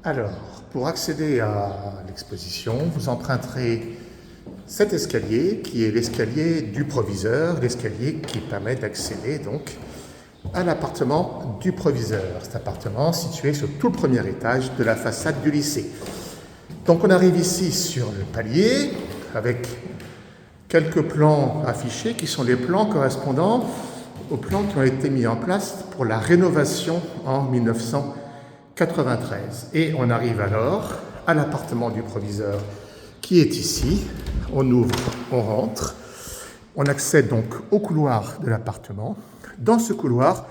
Alors, pour accéder à l'exposition, vous emprunterez cet escalier qui est l'escalier du proviseur, l'escalier qui permet d'accéder donc à l'appartement du proviseur. Cet appartement situé sur tout le premier étage de la façade du lycée. Donc on arrive ici sur le palier avec quelques plans affichés qui sont les plans correspondant aux plans qui ont été mis en place pour la rénovation en 1993. Et on arrive alors à l'appartement du proviseur qui est ici. On ouvre, on rentre, on accède donc au couloir de l'appartement. Dans ce couloir,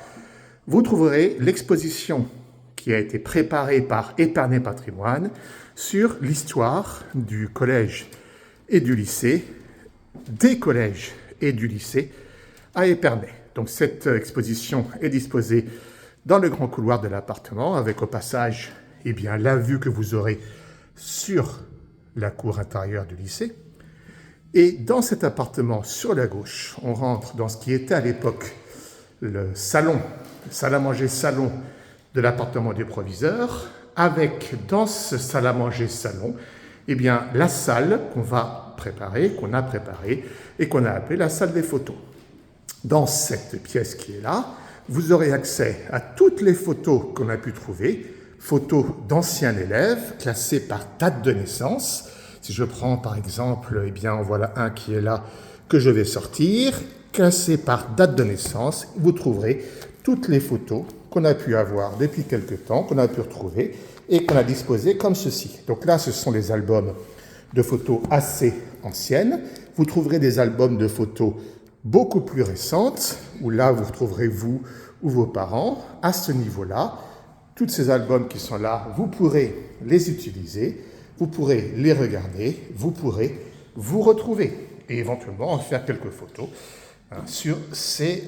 vous trouverez l'exposition qui a été préparée par Épernay Patrimoine sur l'histoire du collège et du lycée, des collèges et du lycée à Épernay. Donc cette exposition est disposée dans le grand couloir de l'appartement avec au passage la vue que vous aurez sur la cour intérieure du lycée. Et dans cet appartement, sur la gauche, on rentre dans ce qui était à l'époque le salon, salle à manger salon de l'appartement du proviseur, avec dans ce salle à manger salon, la salle qu'on a préparée et qu'on a appelée la salle des photos. Dans cette pièce qui est là, vous aurez accès à toutes les photos qu'on a pu trouver, photos d'anciens élèves classées par date de naissance. Si je prends par exemple, en voilà un qui est là que je vais sortir, classé par date de naissance, vous trouverez toutes les photos qu'on a pu avoir depuis quelque temps, qu'on a pu retrouver et qu'on a disposées comme ceci. Donc là, ce sont les albums de photos assez anciennes. Vous trouverez des albums de photos beaucoup plus récentes, où là, vous retrouverez vous ou vos parents. À ce niveau-là, tous ces albums qui sont là, vous pourrez les utiliser, vous pourrez les regarder, vous pourrez vous retrouver et éventuellement en faire quelques photos sur ces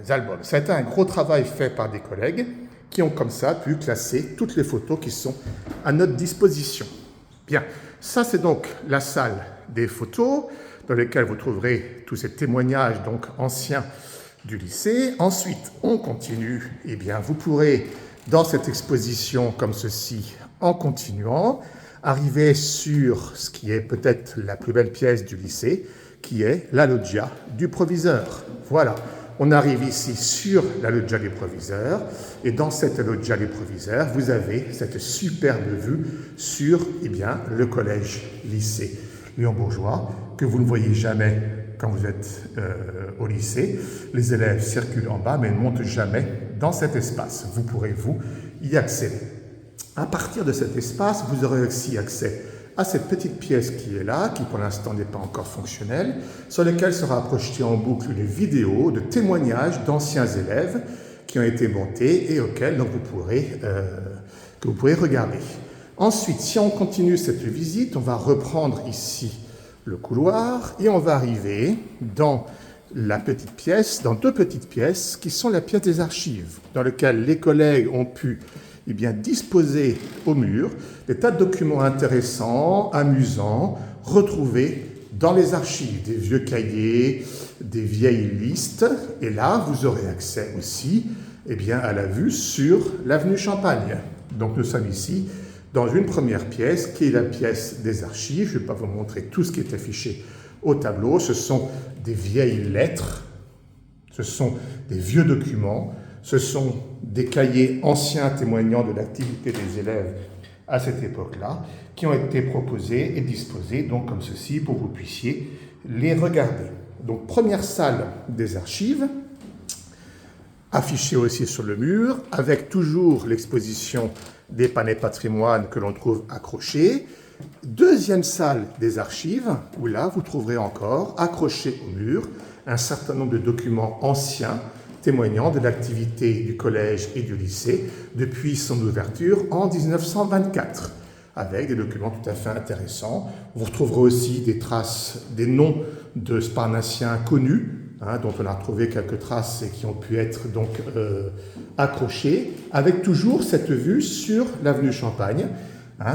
albums. Ça a été un gros travail fait par des collègues qui ont comme ça pu classer toutes les photos qui sont à notre disposition. Bien, ça c'est donc la salle des photos dans laquelle vous trouverez tous ces témoignages donc anciens du lycée. Ensuite, on continue. Vous pourrez, dans cette exposition comme ceci, en continuant, arriver sur ce qui est peut-être la plus belle pièce du lycée, qui est la loggia du proviseur. Voilà, on arrive ici sur la loggia du proviseur, et dans cette loggia du proviseur, vous avez cette superbe vue sur le collège-lycée Léon Bourgeois, que vous ne voyez jamais quand vous êtes au lycée. Les élèves circulent en bas, mais ne montent jamais dans cet espace. Vous pourrez, vous, y accéder. À partir de cet espace, vous aurez aussi accès à cette petite pièce qui est là, qui pour l'instant n'est pas encore fonctionnelle, sur laquelle sera projetée en boucle les vidéos de témoignages d'anciens élèves qui ont été montés et auxquels donc, que vous pourrez regarder. Ensuite, si on continue cette visite, on va reprendre ici le couloir et on va arriver dans la petite pièce, dans deux petites pièces qui sont la pièce des archives, dans laquelle les collègues ont pu disposer au mur des tas de documents intéressants, amusants, retrouvés dans les archives, des vieux cahiers, des vieilles listes. Et là, vous aurez accès aussi à la vue sur l'avenue Champagne. Donc nous sommes ici dans une première pièce qui est la pièce des archives. Je ne vais pas vous montrer tout ce qui est affiché au tableau. Ce sont des vieilles lettres, ce sont des vieux documents, ce sont des cahiers anciens témoignant de l'activité des élèves à cette époque-là, qui ont été proposés et disposés donc comme ceci pour que vous puissiez les regarder. Donc première salle des archives, affichée aussi sur le mur, avec toujours l'exposition d'Épernay Patrimoine que l'on trouve accrochée. Deuxième salle des archives, où là vous trouverez encore accroché au mur un certain nombre de documents anciens témoignant de l'activité du collège et du lycée depuis son ouverture en 1924, avec des documents tout à fait intéressants. Vous retrouverez aussi des traces, des noms de Sparnassiens connus, dont on a retrouvé quelques traces et qui ont pu être donc accrochées, avec toujours cette vue sur l'avenue Champagne.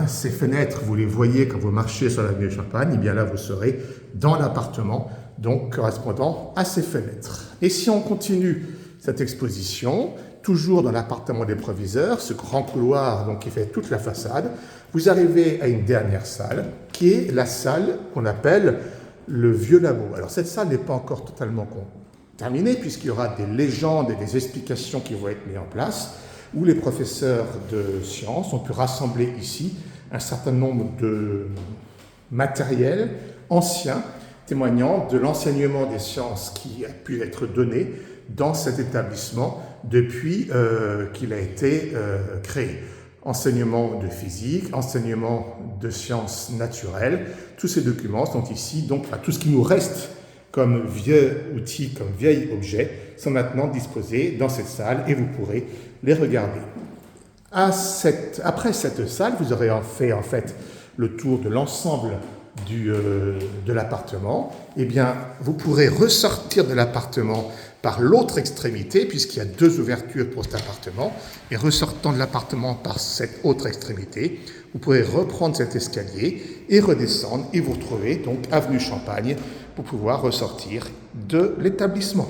Ces fenêtres, vous les voyez quand vous marchez sur l'avenue Champagne, là vous serez dans l'appartement donc correspondant à ces fenêtres. Et si on continue cette exposition, toujours dans l'appartement des proviseurs, ce grand couloir donc, qui fait toute la façade, vous arrivez à une dernière salle, qui est la salle qu'on appelle le vieux labo. Alors cette salle n'est pas encore totalement terminée, puisqu'il y aura des légendes et des explications qui vont être mises en place, où les professeurs de sciences ont pu rassembler ici un certain nombre de matériels anciens, témoignant de l'enseignement des sciences qui a pu être donné dans cet établissement depuis qu'il a été créé. Enseignement de physique, enseignement de sciences naturelles, tous ces documents sont ici, donc tout ce qui nous reste comme vieux outils, comme vieil objet, sont maintenant disposés dans cette salle et vous pourrez les regarder. Après cette salle, vous aurez fait en fait le tour de l'ensemble de l'appartement. Eh bien, vous pourrez ressortir de l'appartement par l'autre extrémité, puisqu'il y a 2 ouvertures pour cet appartement, et ressortant de l'appartement par cette autre extrémité, vous pourrez reprendre cet escalier et redescendre, et vous retrouvez donc avenue Champagne pour pouvoir ressortir de l'établissement.